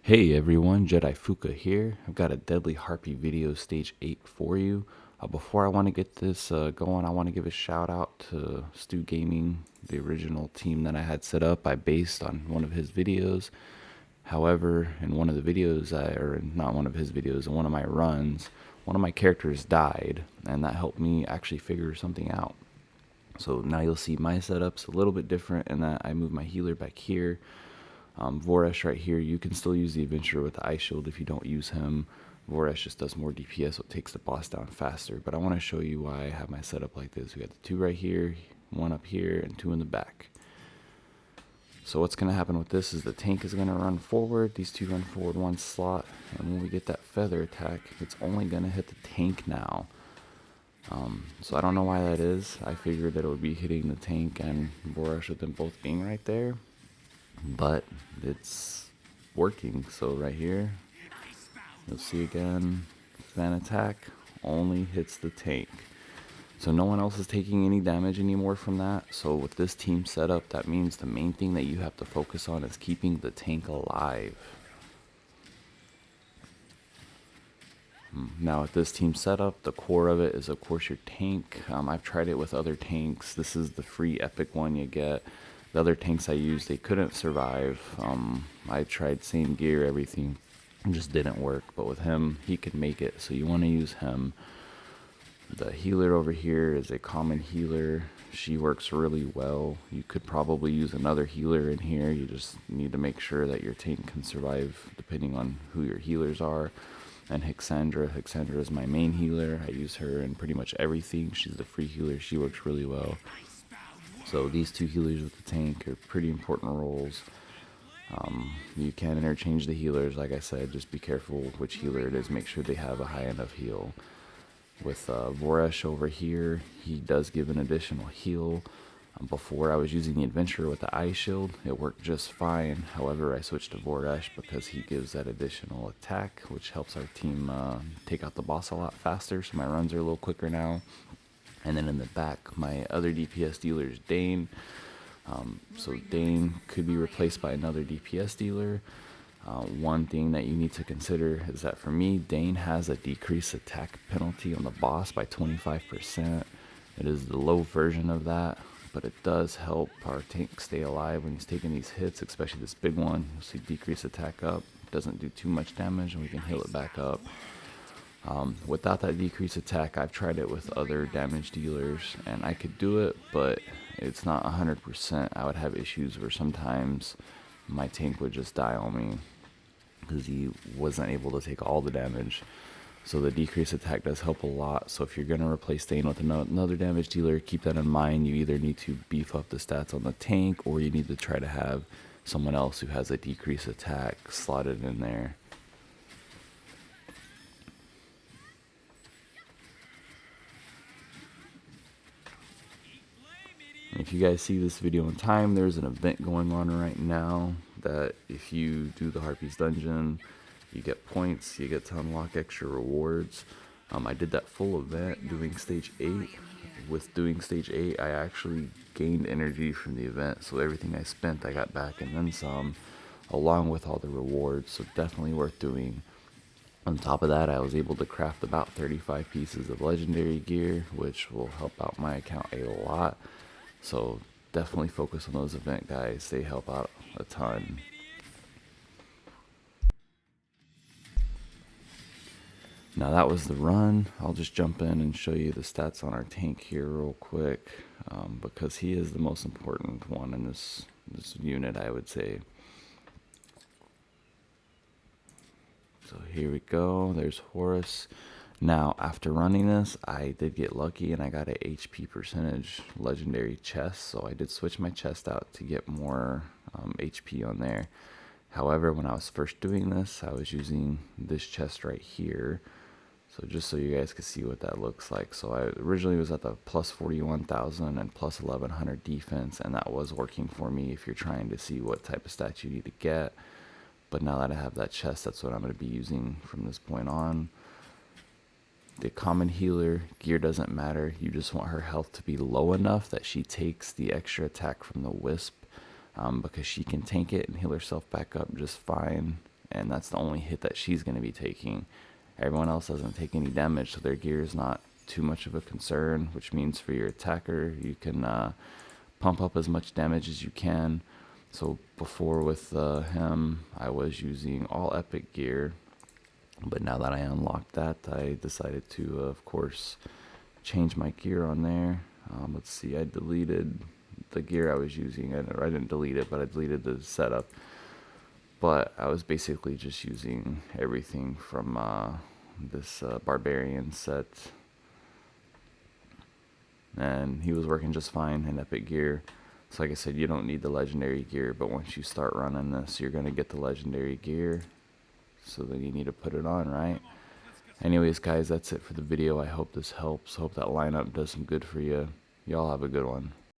Hey everyone, Jedi Fuka here. I've got a Deadly Harpy video stage 8 for you. Before I want to get this going, I want to give a shout out to StewGaming, the original team that I had set up. I based on one of his videos. However, in one of the videos, or not one of his videos, in one of my runs, one of my characters died, and that helped me actually figure something out. So now you'll see my setup's a little bit different in that I move my healer back here. Voresh right here, you can still use the adventurer with the ice shield if you don't use him. Voresh just does more DPS, so it takes the boss down faster. But I want to show you why I have my setup like this. We got the two right here, one up here, and two in the back. So what's going to happen with this is the tank is going to run forward. These two run forward one slot. And when we get that feather attack, it's only going to hit the tank now. So I don't know why that is. I figured that it would be hitting the tank and Voresh with them both being right there. But it's working. So right here, you'll see again, fan attack only hits the tank. So no one else is taking any damage anymore from that. So with this team setup, that means the main thing that you have to focus on is keeping the tank alive. Now with this team setup, the core of it is of course your tank. I've tried it with other tanks. This is the free epic one you get. The other tanks I used, they couldn't survive. I tried same gear, everything, it just didn't work. But with him, he could make it, so you want to use him. The healer over here is a common healer. She works really well. You could probably use another healer in here. You just need to make sure that your tank can survive depending on who your healers are. And Hexandra is my main healer. I use her in pretty much everything. She's the free healer. She works really well. So these two healers with the tank are pretty important roles. You can interchange the healers, like I said, just be careful which healer it is. Make sure they have a high enough heal. With Voresh over here, he does give an additional heal. Before I was using the adventurer with the ice shield, it worked just fine. However, I switched to Voresh because he gives that additional attack, which helps our team take out the boss a lot faster. So my runs are a little quicker now. And then in the back, my other DPS dealer is Dane. So Dane could be replaced by another DPS dealer. One thing that you need to consider is that for me, Dane has a decreased attack penalty on the boss by 25%. It is the low version of that, but it does help our tank stay alive when he's taking these hits, especially this big one. You'll see decreased attack up. It doesn't do too much damage, and we can heal it back up. Without that decreased attack, I've tried it with other damage dealers and I could do it, but it's not 100%. I would have issues where sometimes my tank would just die on me because he wasn't able to take all the damage. So the decreased attack does help a lot. So if you're going to replace Dane with another damage dealer, keep that in mind. You either need to beef up the stats on the tank, or you need to try to have someone else who has a decreased attack slotted in there. If you guys see this video in time, there's an event going on right now that if you do the Harpy's dungeon, you get points, you get to unlock extra rewards. I did that full event doing stage 8. With doing stage 8, I actually gained energy from the event, so everything I spent I got back and then some, along with all the rewards, so definitely worth doing. On top of that, I was able to craft about 35 pieces of legendary gear, which will help out my account a lot. So definitely focus on those event guys. They help out a ton. Now that was the run. I'll just jump in and show you the stats on our tank here real quick, because he is the most important one in this unit, I would say. So here we go. There's Horus. Now, after running this, I did get lucky and I got a HP percentage legendary chest. So I did switch my chest out to get more HP on there. However, when I was first doing this, I was using this chest right here. So just so you guys can see what that looks like. So I originally was at the plus 41,000 and plus 1100 defense, and that was working for me if you're trying to see what type of stats you need to get. But now that I have that chest, that's what I'm going to be using from this point on. The common healer, gear doesn't matter. You just want her health to be low enough that she takes the extra attack from the wisp, because she can tank it and heal herself back up just fine. and that's the only hit that she's going to be taking. Everyone else doesn't take any damage, so their gear is not too much of a concern, which means for your attacker, you can pump up as much damage as you can. So before with him, I was using all epic gear, but now that I unlocked that, I decided to, of course, change my gear on there. Let's see, I deleted the gear I was using. I didn't delete it, but I deleted the setup. But I was basically just using everything from this barbarian set, and he was working just fine in epic gear. So like I said, you don't need the legendary gear, but once you start running this, you're going to get the legendary gear. So then you need to put it on, right? Anyways, guys, that's it for the video. I hope this helps. Hope that lineup does some good for you. Y'all have a good one.